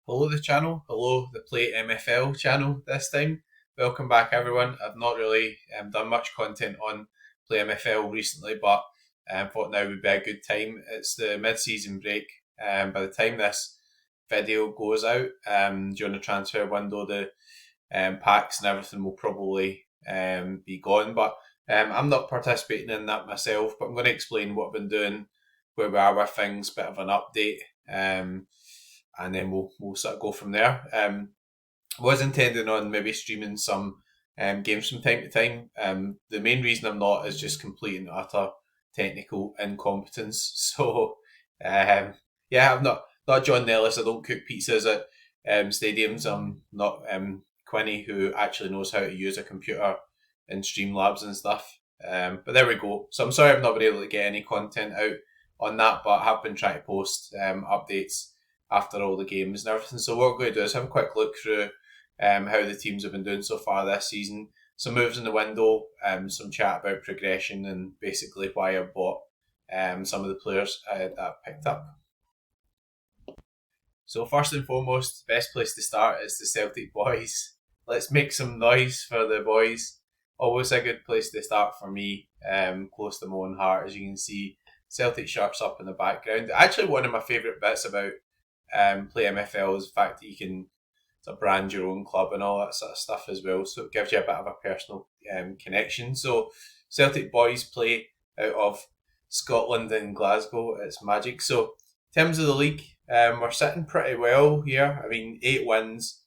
Hello the channel, hello the Play MFL channel this time. Welcome back everyone. I've not really done much content on Play MFL recently, but thought now would be a good time. It's the mid-season break. By the time this video goes out, during the transfer window, the packs and everything will probably be gone. But I'm not participating in that myself, but I'm going to explain what I've been doing, where we are with things, bit of an update. And then we'll sort of go from there. Was intending on maybe streaming some games from time to time. The main reason I'm not is just complete and utter technical incompetence. So yeah, I'm not John Nellis. I don't cook pizzas at stadiums. I'm not Quinny, who actually knows how to use a computer in Streamlabs and stuff. But there we go. So I'm sorry I've not been able to get any content out on that, but I have been trying to post updates after all the games and everything. So what we're going to do is have a quick look through how the teams have been doing so far this season, some moves in the window, some chat about progression, and basically why I bought some of the players that I picked up. So first and foremost, best place to start is the Celtic boys. Let's make some noise for the boys. Always a good place to start for me, close to my own heart. As you can see, Celtic shirts up in the background. Actually, one of my favourite bits about Play MFL is the fact that you can sort of brand your own club and all that sort of stuff as well. So it gives you a bit of a personal connection. So Celtic boys play out of Scotland and Glasgow. It's magic. So in terms of the league, we're sitting pretty well here. I mean, 8 wins,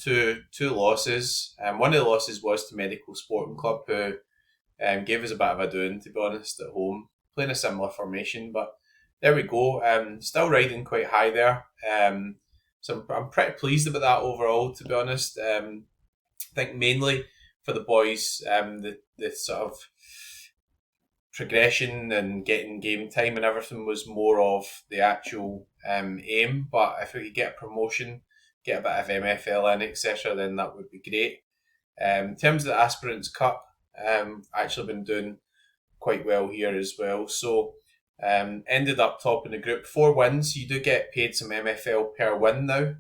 two losses. One of the losses was to Medical Sporting Club, who gave us a bit of a doing, to be honest, at home, playing a similar formation, but there we go. Still riding quite high there. So I'm pretty pleased about that overall, to be honest. I think mainly for the boys, the sort of progression and getting game time and everything was more of the actual aim. But if we could get a promotion, get a bit of MFL in, etc., then that would be great. In terms of the Aspirants Cup, actually been doing quite well here as well. So ended up top in the group, 4 wins. You do get paid some MFL per win now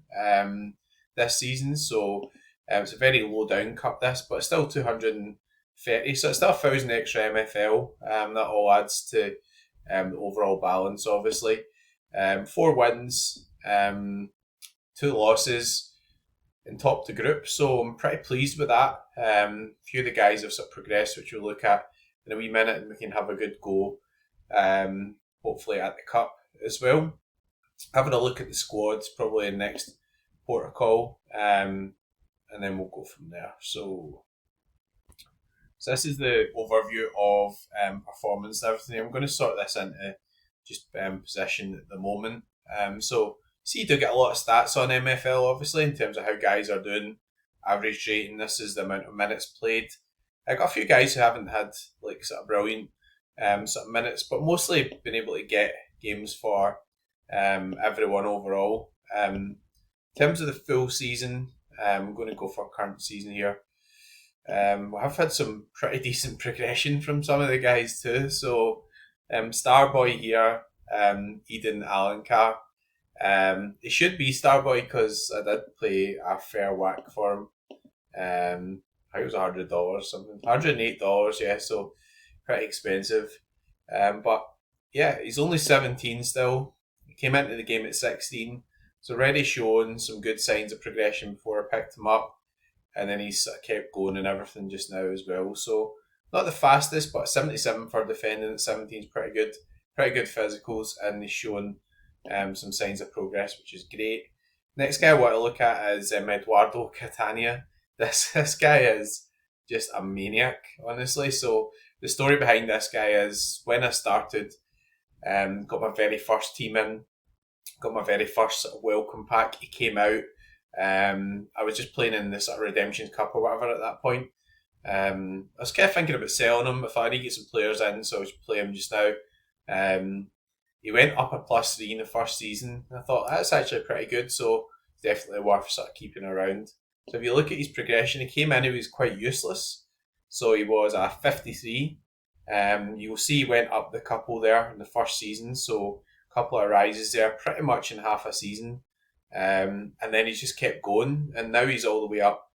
this season, so it's a very low down cup this, but it's still 230, so it's still 1,000 extra MFL. That all adds to the overall balance, obviously. 4 wins, 2 losses, and top the group, so I'm pretty pleased with that. A few of the guys have sort of progressed, which we'll look at in a wee minute, and we can have a good go hopefully at the cup as well. Having a look at the squads probably in next protocol, and then we'll go from there. So this is the overview of performance and everything. I'm going to sort this into just position at the moment. So see, you do get a lot of stats on MFL, obviously, in terms of how guys are doing. Average rating, this is the amount of minutes played. I got a few guys who haven't had like sort of brilliant sort of minutes, but mostly been able to get games for everyone overall. In terms of the full season, I'm going to go for current season here. I've had some pretty decent progression from some of the guys too. So Starboy here, Eden Alencar. It should be Starboy because I did play a fair whack for him. I think it was $100 something, $108, yeah. So pretty expensive. But yeah, he's only 17 still. He came into the game at 16. So already showing some good signs of progression before I picked him up. And then he's sort of kept going and everything just now as well. So not the fastest, but 77 for defending at 17 is pretty good. Pretty good physicals, and he's showing some signs of progress, which is great. Next guy I want to look at is Eduardo Catania. This guy is just a maniac, honestly. So the story behind this guy is when I started, got my very first team in, got my very first sort of welcome pack. He came out. I was just playing in the sort of Redemption Cup or whatever at that point. I was kind of thinking about selling him. I thought I need to get some players in, so I was playing him just now. He went up a +3 in the first season. I thought that's actually pretty good, so it's definitely worth sort of keeping around. So if you look at his progression, he came in, he was quite useless. So he was a 53. You'll see he went up the couple there in the first season, so a couple of rises there, pretty much in half a season. And then he's just kept going, and now he's all the way up.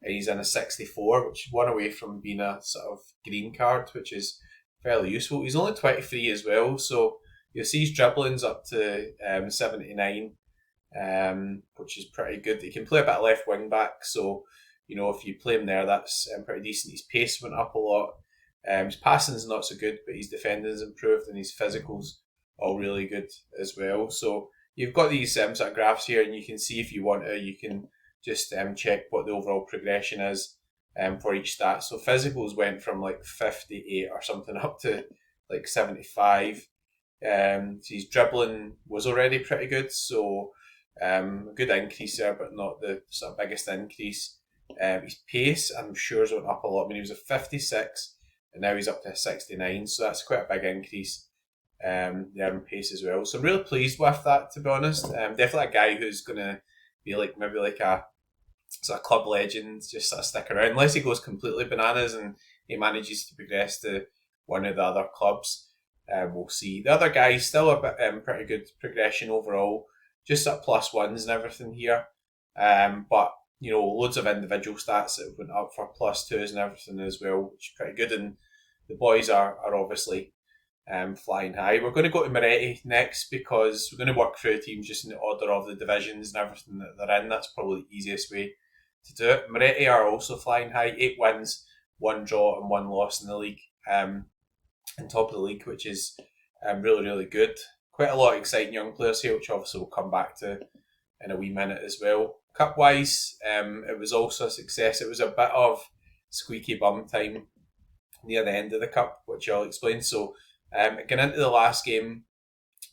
He's in a 64, which is one away from being a sort of green card, which is fairly useful. He's only 23 as well, so you'll see his dribbling's up to 79, which is pretty good. He can play a bit of left wing back, so if you play him there, that's pretty decent. His pace went up a lot. His passing's not so good, but his defending's improved, and his physical's all really good as well. So you've got these sort of graphs here, and you can see if you want to, you can just check what the overall progression is for each stat. So physicals went from like 58 or something up to like 75. His dribbling was already pretty good, so a good increase there, but not the sort of biggest increase. His pace, I'm sure, has went up a lot. I mean, he was a 56, and now he's up to a 69, so that's quite a big increase there in pace as well. So I'm really pleased with that, to be honest. Definitely a guy who's going to be like maybe like a sort of club legend, just sort of stick around, unless he goes completely bananas and he manages to progress to one of the other clubs. We'll see. The other guys still a bit pretty good progression overall, just at plus ones and everything here. But loads of individual stats that went up for plus twos and everything as well, which is pretty good. And the boys are obviously flying high. We're going to go to Moretti next because we're going to work through teams just in the order of the divisions and everything that they're in. That's probably the easiest way to do it. Moretti are also flying high, 8 wins, 1 draw and 1 loss in the league, on top of the league, which is really, really good. Quite a lot of exciting young players here, which obviously we'll come back to in a wee minute as well. Cup-wise, it was also a success. It was a bit of squeaky bum time near the end of the cup, which I'll explain. So, getting into the last game,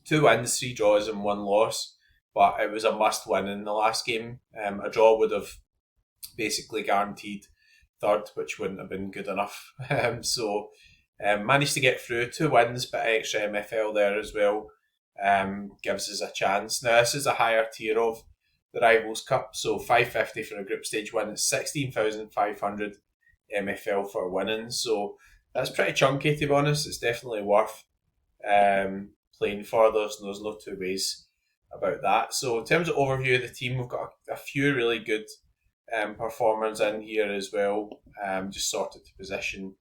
2 wins, 3 draws and 1 loss, but it was a must-win in the last game. A draw would have basically guaranteed third, which wouldn't have been good enough. So managed to get through, 2 wins, but extra MFL there as well. Gives us a chance. Now this is a higher tier of the Rivals Cup, so 550 for a group stage win. It's 16,500 MFL for winning, so that's pretty chunky, to be honest. It's definitely worth playing for. There's no two ways about that. So in terms of overview of the team, we've got a few really good performers in here as well, just sorted to position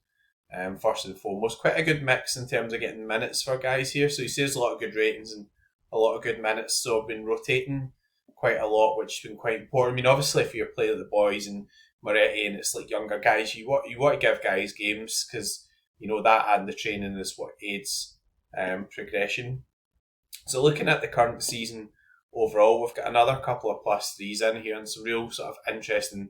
first and foremost. Quite a good mix in terms of getting minutes for guys here. So he says a lot of good ratings and a lot of good minutes. So I've been rotating quite a lot, which has been quite important. I mean, obviously, if you're playing with the boys and Moretti and it's like younger guys, you want to give guys games because that and the training is what aids progression. So looking at the current season overall, we've got another couple of plus threes in here and some real sort of interesting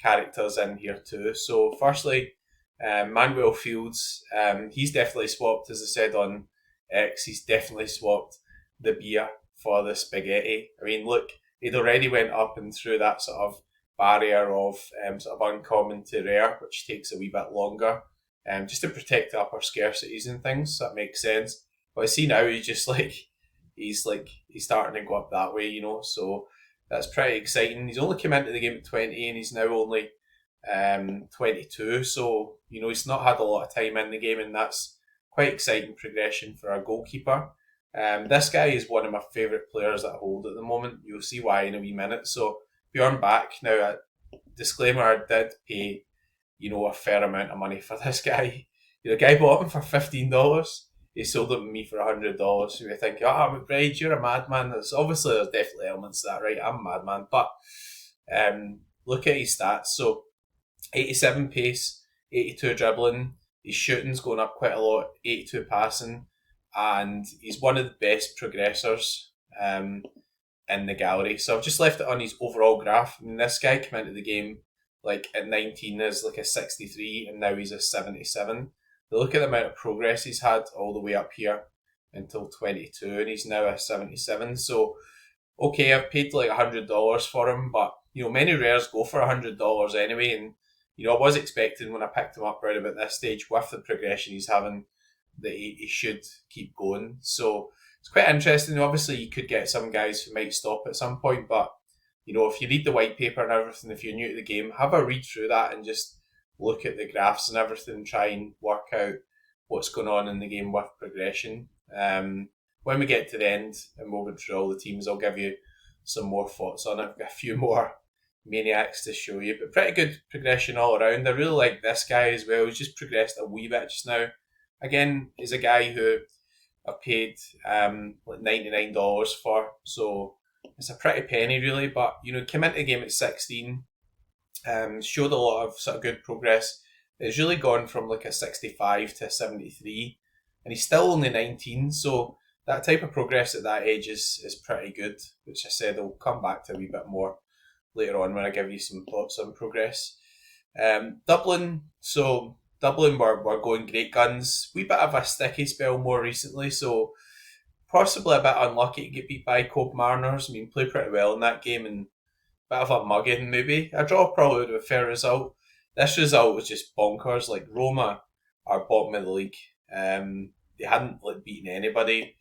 characters in here too. So firstly, Manuel Fields, he's definitely swapped, as I said on X, he's definitely swapped the beer for the spaghetti. I mean, look, he'd already went up and through that sort of barrier of sort of uncommon to rare, which takes a wee bit longer, just to protect the upper scarcities and things. So that makes sense. But I see now he's starting to go up that way, so that's pretty exciting. He's only come into the game at 20 and he's now only 22, so he's not had a lot of time in the game, and that's quite exciting progression for a goalkeeper. This guy is one of my favourite players that I hold at the moment. You'll see why in a wee minute. So Bjorn back now. Disclaimer: I did pay a fair amount of money for this guy. The guy bought him for $15. He sold it to me for $100. So you're thinking, McBride, you're a madman. There's definitely elements to that, right? I'm a madman, but look at his stats. So 87 pace, 82 dribbling. His shooting's going up quite a lot, 82 passing, and he's one of the best progressors in the gallery. So I've just left it on his overall graph. I mean, this guy came into the game at 19 as a 63, and now he's a 77. But look at the amount of progress he's had all the way up here until 22, and he's now a 77. So, okay, I've paid $100 for him, but many rares go for $100 anyway, and I was expecting when I picked him up right about this stage with the progression he's having that he should keep going. So it's quite interesting. Obviously, you could get some guys who might stop at some point, but if you read the white paper and everything, if you're new to the game, have a read through that and just look at the graphs and everything and try and work out what's going on in the game with progression. When we get to the end and we'll go through all the teams, I'll give you some more thoughts on it. I've got a few more maniacs to show you, but pretty good progression all around. I really like this guy as well. He's just progressed a wee bit just now. Again, he's a guy who I've paid like $99 for, so it's a pretty penny really. But came into the game at 16, showed a lot of sort of good progress. It's really gone from like a 65 to a 73, and he's still only 19. So that type of progress at that age is pretty good, which I said I'll come back to a wee bit more later on when I give you some thoughts on progress. Dublin, so Dublin were going great guns. Wee bit of a sticky spell more recently, so possibly a bit unlucky to get beat by Cope Mariners. I mean, played pretty well in that game and a bit of a mugging maybe. A draw probably would have been a fair result. This result was just bonkers. Like Roma are bottom of the league. They hadn't like beaten anybody.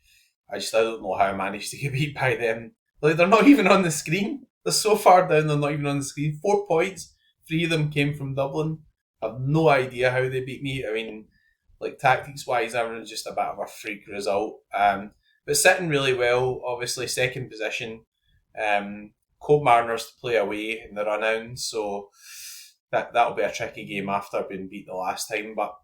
I don't know how I managed to get beat by them. Like they're not even on the screen. They're so far down they're not even on the screen. 4 points. 3 of them came from Dublin. I've no idea how they beat me. I mean, like tactics wise, that was just a bit of a freak result. But sitting really well, obviously second position. Cold Mariners to play away in the run-in, so that'll be a tricky game after being beat the last time. But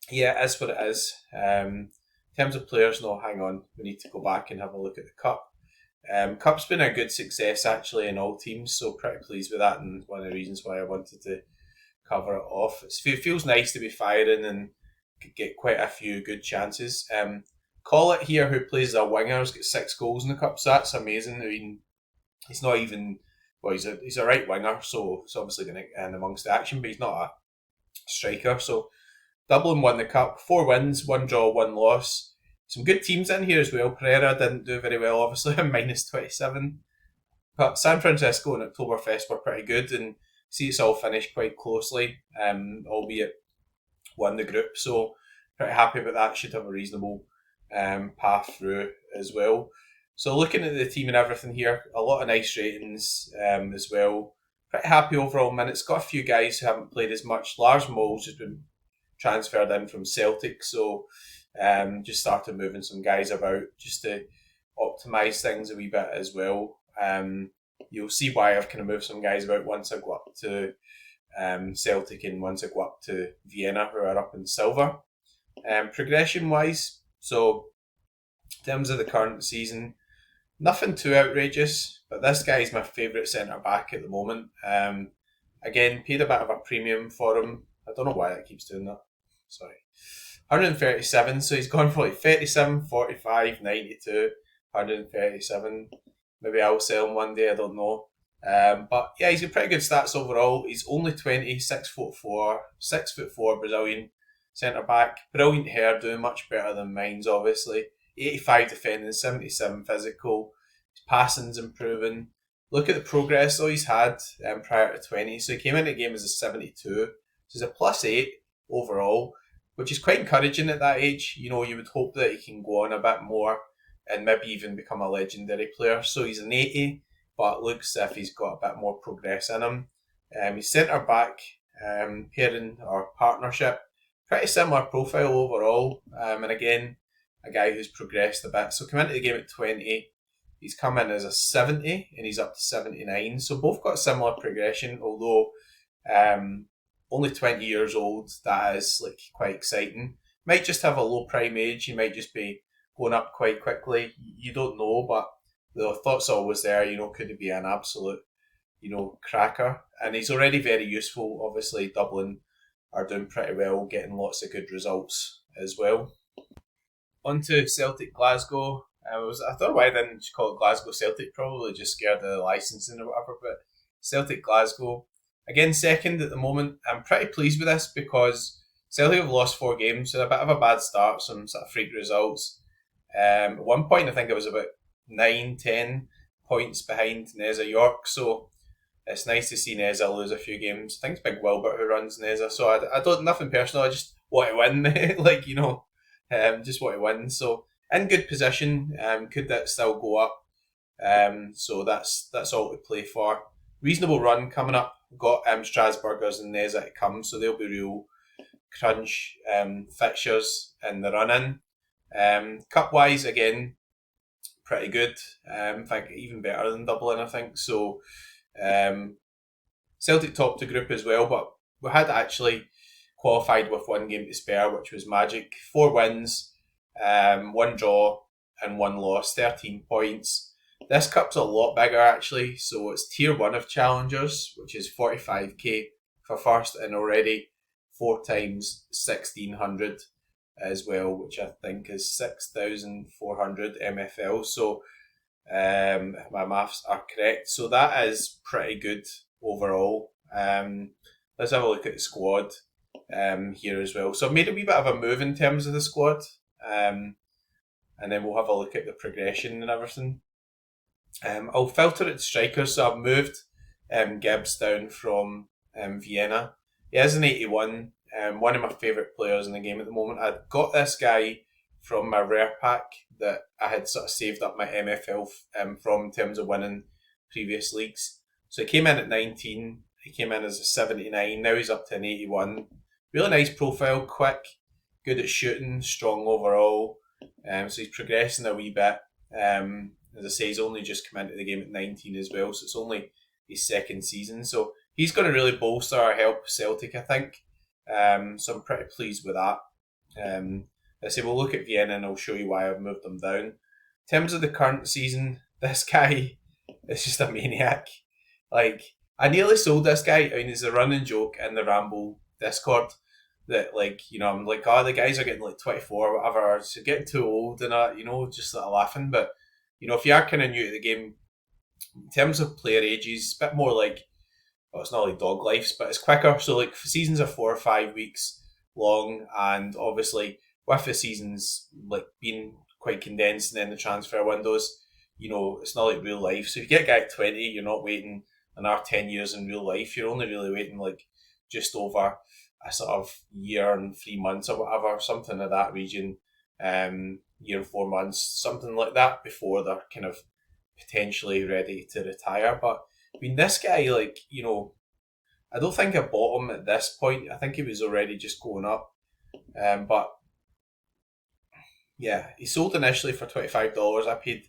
yeah, it is what it is. In terms of players, no, hang on, we need to go back and have a look at the Cup. Cup's been a good success actually in all teams, so pretty pleased with that, and one of the reasons why I wanted to cover it off. It feels nice to be firing and get quite a few good chances. Collett here, who plays a winger, has got 6 goals in the Cup, so that's amazing. I mean, he's not even, well, he's a right winger, so it's obviously going to end amongst the action, but he's not a striker. So Dublin won the Cup, 4 wins, 1 draw, 1 loss. Some good teams in here as well. Pereira didn't do very well, obviously, minus 27. But San Francisco and Oktoberfest were pretty good, and see it's all finished quite closely, albeit won the group. So pretty happy about that. Should have a reasonable path through as well. So looking at the team and everything here, a lot of nice ratings as well. Pretty happy overall minutes. Got a few guys who haven't played as much. Lars Moll's just been transferred in from Celtic, so just started moving some guys about just to optimise things a wee bit as well. You'll see why I've kind of moved some guys about once I go up to Celtic and once I go up to Vienna, who are up in silver. Progression wise, so in terms of the current season, nothing too outrageous, but this guy's my favourite centre back at the moment. Again, paid a bit of a premium for him. I don't know why that keeps doing that. Sorry. 137, so he's gone for like 37, 45, 92, 137. Maybe I'll sell him one day, I don't know. But yeah, he's got pretty good stats overall. He's only 20, 6'4", 6'4" Brazilian centre back. Brilliant hair, doing much better than mine's obviously. 85 defending, 77 physical. His passing's improving. Look at the progress though he's had prior to 20. So he came into the game as a 72. So he's a +8 overall, which is quite encouraging at that age. You would hope that he can go on a bit more and maybe even become a legendary player. So he's an 80, but looks as if he's got a bit more progress in him. His centre back pairing or partnership, pretty similar profile overall. And again, a guy who's progressed a bit. So come into the game at 20, he's come in as a 70 and he's up to 79. So both got similar progression, although only 20 years old. That is like quite exciting. Might just have a low prime age. He might just be going up quite quickly. You don't know, but the thought's always there. Could he be an absolute, cracker? And he's already very useful. Obviously, Dublin are doing pretty well, getting lots of good results as well. On to Celtic Glasgow. I don't know why I didn't just call it Glasgow Celtic, probably just scared of the licensing or whatever, but Celtic Glasgow. Again, second at the moment. I'm pretty pleased with this because Celtic have lost 4 games, so a bit of a bad start, some sort of freak results. At one point, I think it was about 9-10 points behind Neza York, so it's nice to see Neza lose a few games. I think it's Big Wilbert who runs Neza, so I don't, nothing personal, I just want to win, just want to win. So in good position, could that still go up? So that's all to play for. Reasonable run coming up. Got Strasburgers and Neza to come, so they'll be real crunch fixtures in the run-in. Cup-wise, again, pretty good. In fact, even better than Dublin, I think. So um, Celtic topped the group as well, but we had actually qualified with one game to spare, which was magic. 4 wins, one draw, and one loss, 13 points. This cup's a lot bigger actually, so it's tier 1 of challengers, which is 45k for first, and already 4 times 1600 as well, which I think is 6,400 MFL. So if my maths are correct. So that is pretty good overall. Let's have a look at the squad here as well. So I've made a wee bit of a move in terms of the squad, and then we'll have a look at the progression and everything. I'll filter it to strikers, so I've moved Gibbs down from Vienna. He is an 81, one of my favourite players in the game at the moment. I got this guy from my rare pack that I had sort of saved up my MFL from in terms of winning previous leagues. So he came in at 19, he came in as a 79, now he's up to an 81. Really nice profile, quick, good at shooting, strong overall. So he's progressing a wee bit. As I say, he's only just come into the game at 19 as well, so it's only his second season. So he's going to really bolster or help Celtic, I think. So I'm pretty pleased with that. I say we'll look at Vienna and I'll show you why I've moved them down. In terms of the current season, this guy is just a maniac. Like, I nearly sold this guy. I mean, it's a running joke in the Ramble Discord that, like, you know, I'm like, oh, the guys are getting like 24 or whatever, so getting too old and that, you know, just sort of laughing. But, you know, if you are kind of new to the game, in terms of player ages, a bit more like, well, it's not like dog lives, but it's quicker. So, like, seasons are 4 or 5 weeks long, and obviously, with the seasons like being quite condensed and then the transfer windows, you know, it's not like real life. So if you get a guy at 20, you're not waiting another 10 years in real life. You're only really waiting like just over a sort of year and 3 months or whatever, something of that region, year and 4 months, something like that, before they're kind of potentially ready to retire. But I mean, this guy, like, you know, I don't think I bought him at this point. I think he was already just going up. But yeah, he sold initially for $25. I paid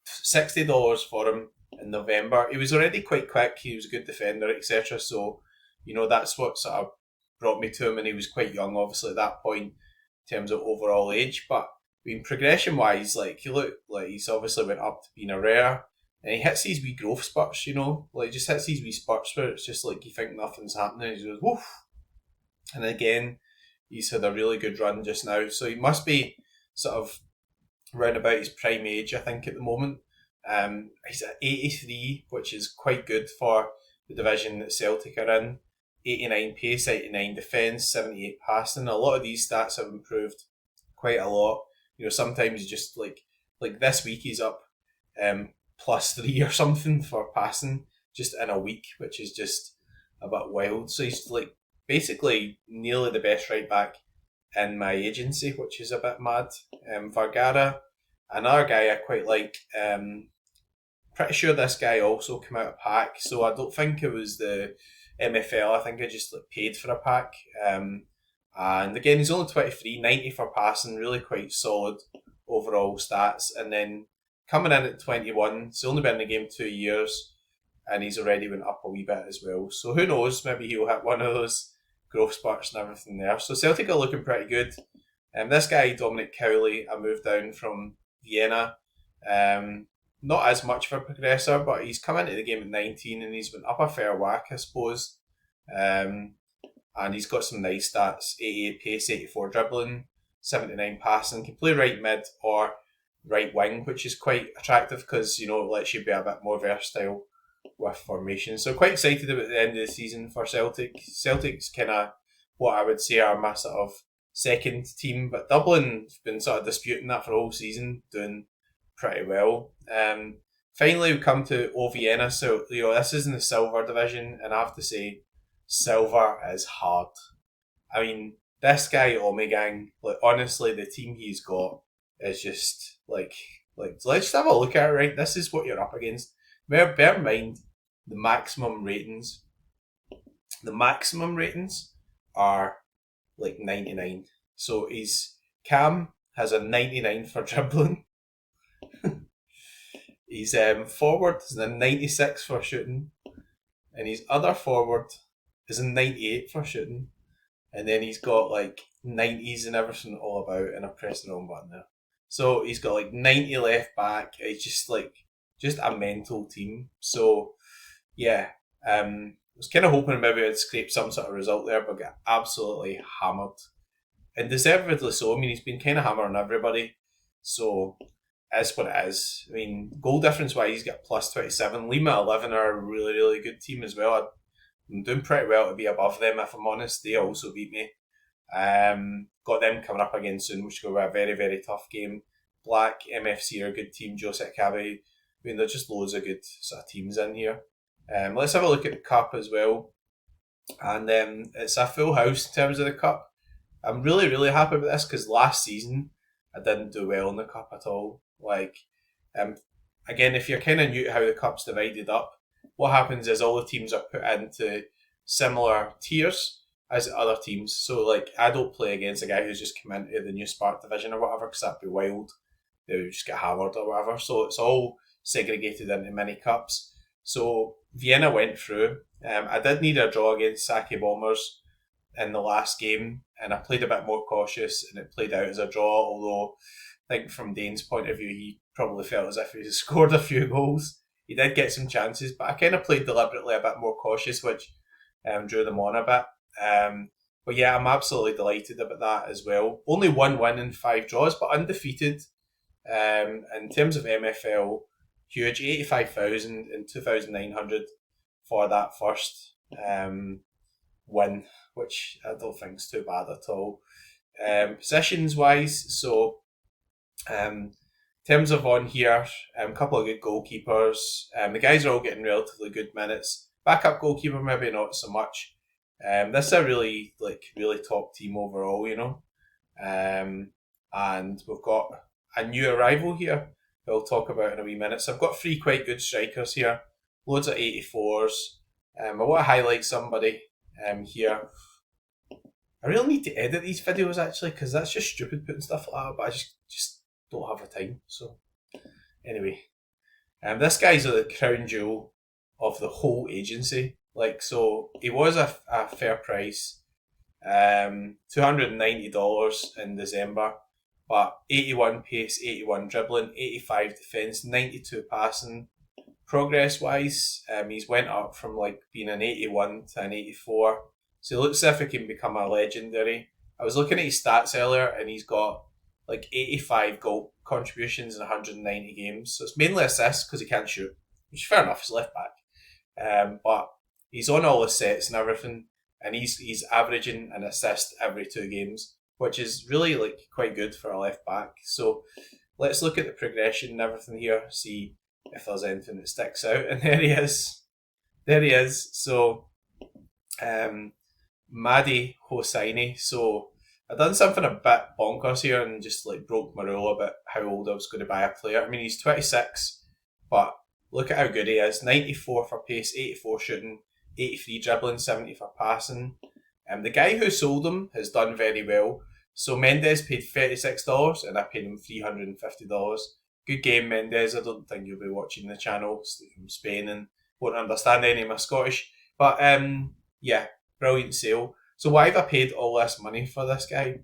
$60 for him in November. He was already quite quick. He was a good defender, etc. So, you know, that's what sort of brought me to him. And he was quite young, obviously, at that point in terms of overall age. But I mean, progression wise, like, he looked like he's obviously went up to being a rare. And he hits these wee growth spurts, you know, like just hits these wee spurts where it's just like you think nothing's happening. And he goes, woof. And again, he's had a really good run just now. So he must be sort of round about his prime age, I think, at the moment. He's at 83, which is quite good for the division that Celtic are in. 89 pace, 89 defence, 78 passing. A lot of these stats have improved quite a lot. You know, sometimes just like this week he's up +3 or something for passing just in a week, which is just a bit wild. So he's like basically nearly the best right back in my agency, which is a bit mad. Vergara, another guy I quite like. Pretty sure this guy also came out of pack, so I don't think it was the MFL. I think I just like paid for a pack. And again, he's only 23, 90 for passing, really quite solid overall stats. And then coming in at 21, he's only been in the game 2 years, and he's already went up a wee bit as well. So who knows, maybe he'll hit one of those growth spurts and everything there. So Celtic are looking pretty good. This guy, Dominic Cowley, I moved down from Vienna. Not as much of a progressor, but he's come into the game at 19 and he's went up a fair whack, I suppose. And he's got some nice stats: 88 pace, 84 dribbling, 79 passing. Can play right mid or right wing, which is quite attractive because, you know, it lets you be a bit more versatile with formation. So quite excited about the end of the season for Celtic. Celtic's kind of what I would say are my sort of second team, but Dublin's been sort of disputing that for the whole season, doing pretty well. Finally, we come to O Vienna. So, you know, this is in the silver division, and I have to say, silver is hard. I mean, this guy Omegang, like, honestly, the team he's got is just like let's just have a look at it. Right, this is what you're up against. Bear in mind the maximum ratings. The maximum ratings are like 99. So his Cam has a 99 for dribbling. His forward is a 96 for shooting, and his other forward is a 98 for shooting, and then he's got like 90s and everything all about, and I pressed the wrong button there. So he's got like 90 left back. It's just a mental team. So yeah, I was kind of hoping maybe I'd scrape some sort of result there, but get absolutely hammered, and deservedly so. I mean, he's been kind of hammering everybody, so it's what it is. I mean, goal difference wise, he's got plus 27. Lima 11 are a really, really good team as well. I'm doing pretty well to be above them, if I'm honest. They also beat me. Got them coming up again soon, which will be a very, very tough game. Black, MFC are a good team. Joseph Cabby. I mean, there's just loads of good sort of teams in here. Let's have a look at the cup as well. And it's a full house in terms of the cup. I'm really, really happy with this because last season I didn't do well in the cup at all. Like, again, if you're kind of new to how the cup's divided up, what happens is all the teams are put into similar tiers as other teams. So, like, I don't play against a guy who's just come into the new Spark division or whatever because that'd be wild. They would just get hammered or whatever. So it's all segregated into mini cups. So Vienna went through. I did need a draw against Sake Bombers in the last game, and I played a bit more cautious, and it played out as a draw. Although I think from Dane's point of view, he probably felt as if he scored a few goals. He did get some chances, but I kind of played deliberately a bit more cautious, which drew them on a bit. But yeah, I'm absolutely delighted about that as well. Only one win and 5 draws, but undefeated. In terms of MFL, huge, 85,000 and 2,900 for that first win, which I don't think is too bad at all. Positions wise, so in terms of on here, a couple of good goalkeepers. The guys are all getting relatively good minutes. Backup goalkeeper, maybe not so much. This is a really top team overall, you know. And we've got a new arrival here who I'll talk about in a wee minute. So I've got 3 quite good strikers here. Loads of 84s. I want to highlight somebody here. I really need to edit these videos actually because that's just stupid putting stuff like that, but I just don't have the time. So anyway, this guy's the crown jewel of the whole agency. Like, so he was a fair price, $290 in December, but 81 pace, 81 dribbling, 85 defence, 92 passing. Progress wise, he's went up from like being an 81 to an 84. So it looks as if he can become a legendary. I was looking at his stats earlier, and he's got like 85 goal contributions in 190 games. So it's mainly assists because he can't shoot, which is fair enough. He's left back, but he's on all the sets and everything, and he's averaging an assist every 2 games, which is really like quite good for a left back. So let's look at the progression and everything here, see if there's anything that sticks out. And there he is. There he is. So Madi Hosseini. So I done something a bit bonkers here and just like broke my rule about how old I was going to buy a player. I mean, he's 26, but look at how good he is. 94 for pace, 84 shooting, 83 dribbling, 70 for passing. The guy who sold him has done very well. So Mendes paid $36 and I paid him $350. Good game, Mendes. I don't think you'll be watching the channel from Spain and won't understand any of my Scottish. But yeah, brilliant sale. So why have I paid all this money for this guy?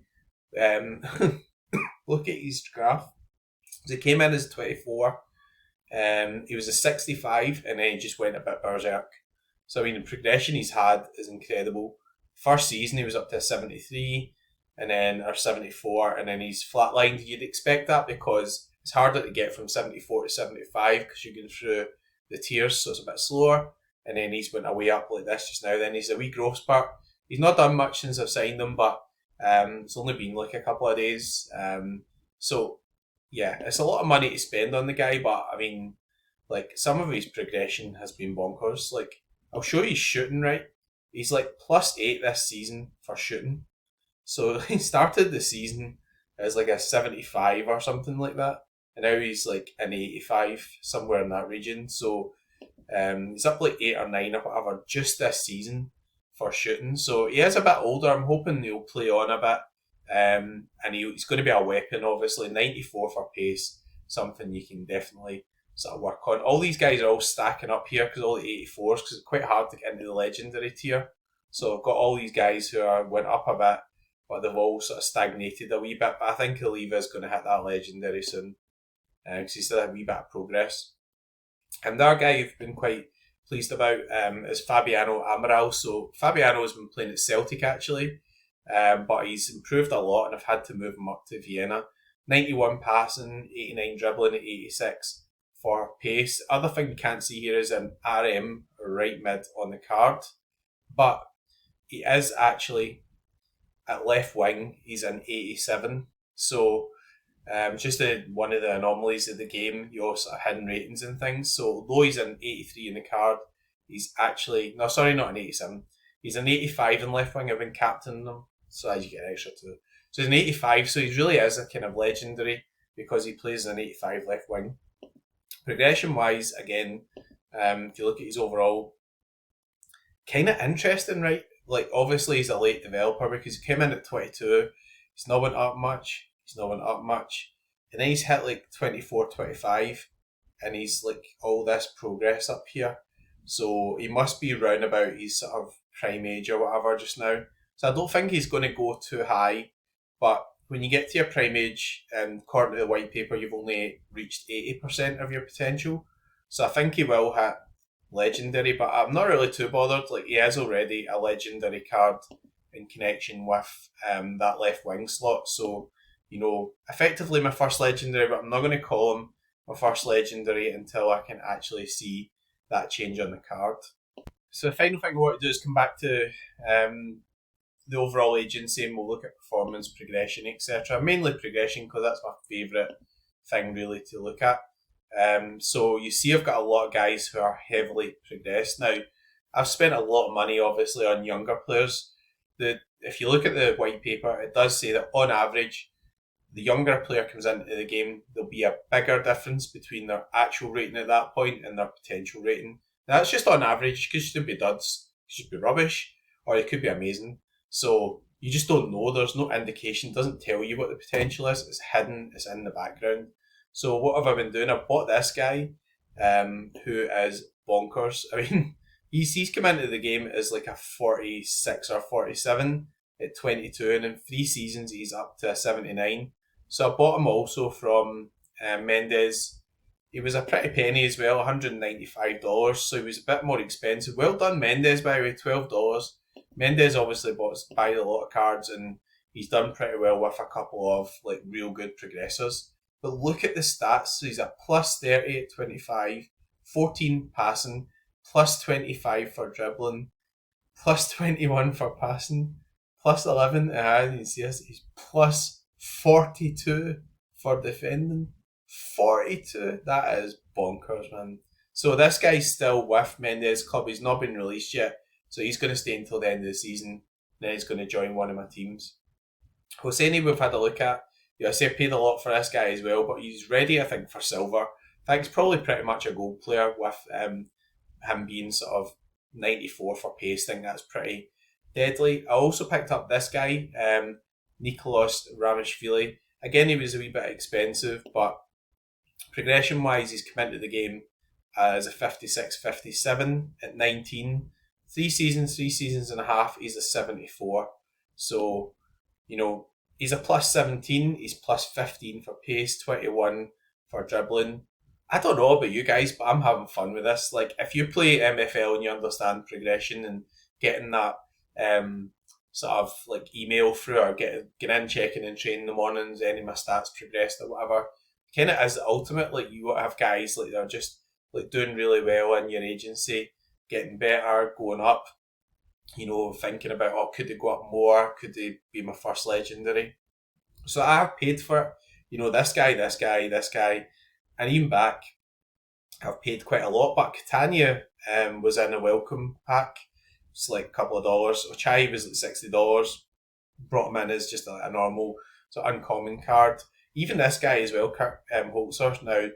Look at his graph. So he came in as 24. He was a 65 and then he just went a bit berserk. So I mean, the progression he's had is incredible. First season he was up to a 73 and then or 74 and then he's flatlined. You'd expect that because it's harder to get from 74 to 75 because you're going through the tiers, so it's a bit slower. And then he's went away up like this just now. Then he's a wee growth spurt. He's not done much since I've signed him, but it's only been like a couple of days. So yeah, it's a lot of money to spend on the guy, but I mean, like some of his progression has been bonkers. Like I'll show you shooting, right? He's like +8 this season for shooting. So he started the season as like a 75 or something like that. And now he's like an 85, somewhere in that region. So he's up like 8 or 9 or whatever just this season for shooting. So he is a bit older. I'm hoping he'll play on a bit. And he's going to be a weapon, obviously. 94 for pace, something you can definitely sort of work on. All these guys are all stacking up here because all the 84s, because it's quite hard to get into the legendary tier. So I've got all these guys who went up a bit, but they've all sort of stagnated a wee bit. But I think Oliva's going to hit that legendary soon because he's still a wee bit of progress. And the other guy you've been quite pleased about is Fabiano Amaral. So Fabiano has been playing at Celtic actually, but he's improved a lot, and I've had to move him up to Vienna. 91 passing, 89 dribbling, 86 for pace. Other thing you can't see here is an RM right mid on the card, but he is actually at left wing. He's an 87, so just one of the anomalies of the game. You also have hidden ratings and things. So though he's an 83 in the card, he's actually not an 87. He's an 85 in left wing. I've been captaining him, so as you get extra to. So he's an 85. So he really is a kind of legendary because he plays an 85 left wing. Progression wise, again, if you look at his overall, kind of interesting, right? Like obviously he's a late developer because he came in at 22. He's not went up much. And then he's hit like 24, 25, and he's like all this progress up here. So he must be round about his sort of prime age or whatever just now. So I don't think he's going to go too high, but when you get to your prime age, and according to the white paper, you've only reached 80% of your potential. So I think he will hit legendary, but I'm not really too bothered. Like he is already a legendary card in connection with that left wing slot. So effectively my first legendary, but I'm not going to call him my first legendary until I can actually see that change on the card. So the final thing I want to do is come back to the overall agency, and we'll look at performance, progression, etc. Mainly progression because that's my favourite thing really to look at. So you see I've got a lot of guys who are heavily progressed. Now, I've spent a lot of money obviously on younger players. If you look at the white paper, it does say that on average, the younger a player comes into the game, there'll be a bigger difference between their actual rating at that point and their potential rating. Now, that's just on average, because you should be duds, you should be rubbish, or it could be amazing. So you just don't know. There's no indication. It doesn't tell you what the potential is. It's hidden. It's in the background. So what have I been doing? I've bought this guy, who is bonkers. I mean, he's come into the game as like a 46 or 47 at 22, and in 3 seasons he's up to a 79. So I bought him also from Mendes. He was a pretty penny as well, $195. So he was a bit more expensive. Well done, Mendes, by the way, $12. Mendes obviously buys a lot of cards, and he's done pretty well with a couple of like real good progressors. But look at the stats. So he's a plus 30 at 25, 14 passing, plus 25 for dribbling, plus 21 for passing, plus 11. You can see this. He's plus 42 for defending. 42. That is bonkers, man. So this guy's still with Mendes Club. He's not been released yet. So he's going to stay until the end of the season. Then he's going to join one of my teams. Hosseini we've had a look at. I say I paid a lot for this guy as well, but he's ready, I think, for silver. I think he's probably pretty much a gold player with him being sort of 94 for pace. I think that's pretty deadly. I also picked up this guy, Nicolas Ramashvili. Again, he was a wee bit expensive, but progression-wise, he's come into the game as a 56-57 at 19. 3 seasons and a half, he's a 74. So, he's a plus 17, he's plus 15 for pace, 21 for dribbling. I don't know about you guys, but I'm having fun with this. Like, if you play MFL and you understand progression and getting that sort of like email through, or get in, checking and training in the mornings, any of my stats progressed or whatever, kind of is the ultimate. Like, you have guys like they're just like doing really well in your agency, getting better, going up, thinking about, could they go up more? Could they be my first legendary? So I have paid for it. This guy, and even back, I've paid quite a lot. But Catania was in a welcome pack. It's like a couple of dollars. Ochai was like $60. Brought him in as just a normal, uncommon card. Even this guy as well, Holzer. Now,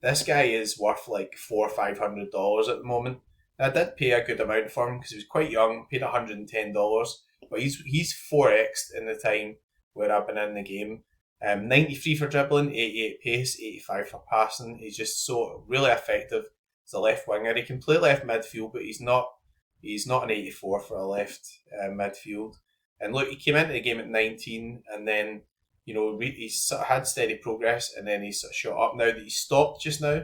this guy is worth like $400 or $500 at the moment. I did pay a good amount for him because he was quite young, paid $110, but he's 4x'd in the time where I've been in the game. 93 for dribbling, 88 pace, 85 for passing. He's just so really effective as a left winger. He can play left midfield, but he's not an 84 for a left midfield. And look, he came into the game at 19, and then he's sort of had steady progress, and then he's sort of shot up now that he's stopped just now.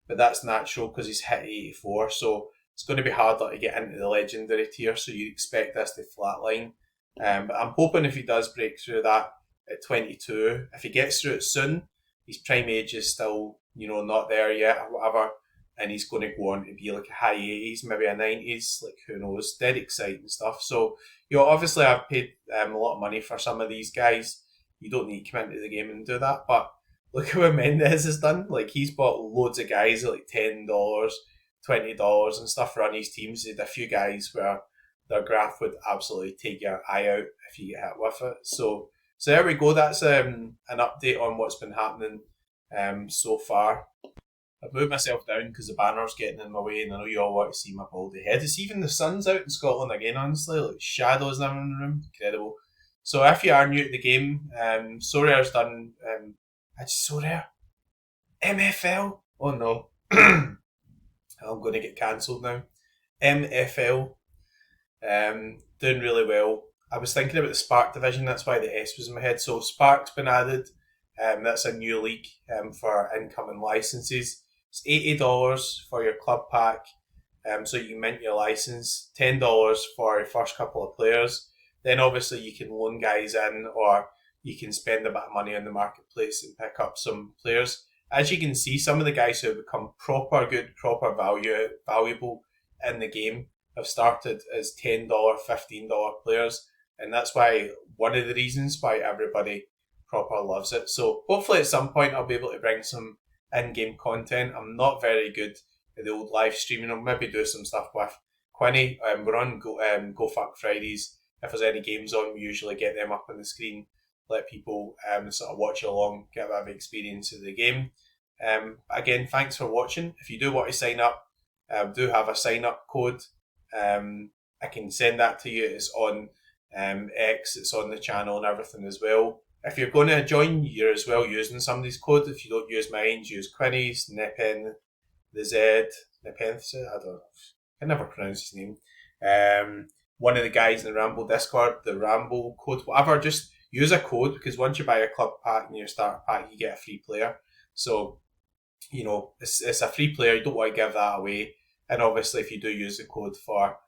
But that's natural because he's hit 84, so it's going to be harder to get into the legendary tier. So you expect this to flatline. But I'm hoping if he does break through that at 22, if he gets through it soon, his prime age is still not there yet or whatever, and he's going to go on to be like a high 80s, maybe a 90s, like who knows, dead exciting stuff. So obviously I've paid a lot of money for some of these guys. You don't need to come into the game and do that, but look at what Mendes has done. Like, he's bought loads of guys at like $10, $20 and stuff for on his teams. He had a few guys where their graph would absolutely take your eye out if you get hit with it. So there we go. That's an update on what's been happening so far. I've moved myself down because the banner's getting in my way, and I know you all want to see my baldy head. It's even the sun's out in Scotland again, honestly. Like, shadows in the room. Incredible. So if you are new to the game, Sorare's done... it's Sorare? MFL? Oh no. I'm going to get cancelled now. MFL. Doing really well. I was thinking about the Spark division, that's why the S was in my head. So Spark's been added. That's a new league for incoming licenses. It's $80 for your club pack, so you can mint your license. $10 for your first couple of players. Then obviously you can loan guys in, or you can spend a bit of money on the marketplace and pick up some players. As you can see, some of the guys who have become proper good, proper valuable in the game have started as $10, $15 players. And that's why one of the reasons why everybody proper loves it. So hopefully at some point I'll be able to bring some in-game content. I'm not very good at the old live streaming. I'll maybe do some stuff with Quinny. We're on Go Fuck Fridays. If there's any games on, we usually get them up on the screen, let people sort of watch along, get a bit of experience of the game. Again, thanks for watching. If you do want to sign up, do have a sign up code. I can send that to you. It's on X, it's on the channel and everything as well. If you're going to join, you're as well using somebody's code. If you don't use mine, use Quinny's, Nepen, the Z, Nepenthe, I don't know. I can never pronounce his name. One of the guys in the Ramble Discord, the Ramble code, whatever, just use a code, because once you buy a club pack and your starter pack, you get a free player. So, it's a free player, you don't want to give that away. And obviously, if you do use the code for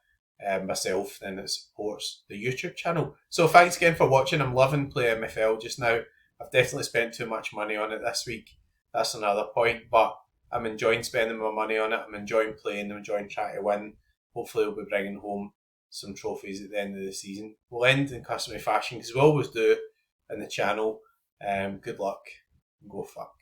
myself, then it supports the YouTube channel. So thanks again for watching. I'm loving playing MFL just now. I've definitely spent too much money on it this week. That's another point, but I'm enjoying spending my money on it. I'm enjoying playing. I'm enjoying trying to win. Hopefully we'll be bringing home some trophies at the end of the season. We'll end in customary fashion, because we always do in the channel. Good luck. Go fuck.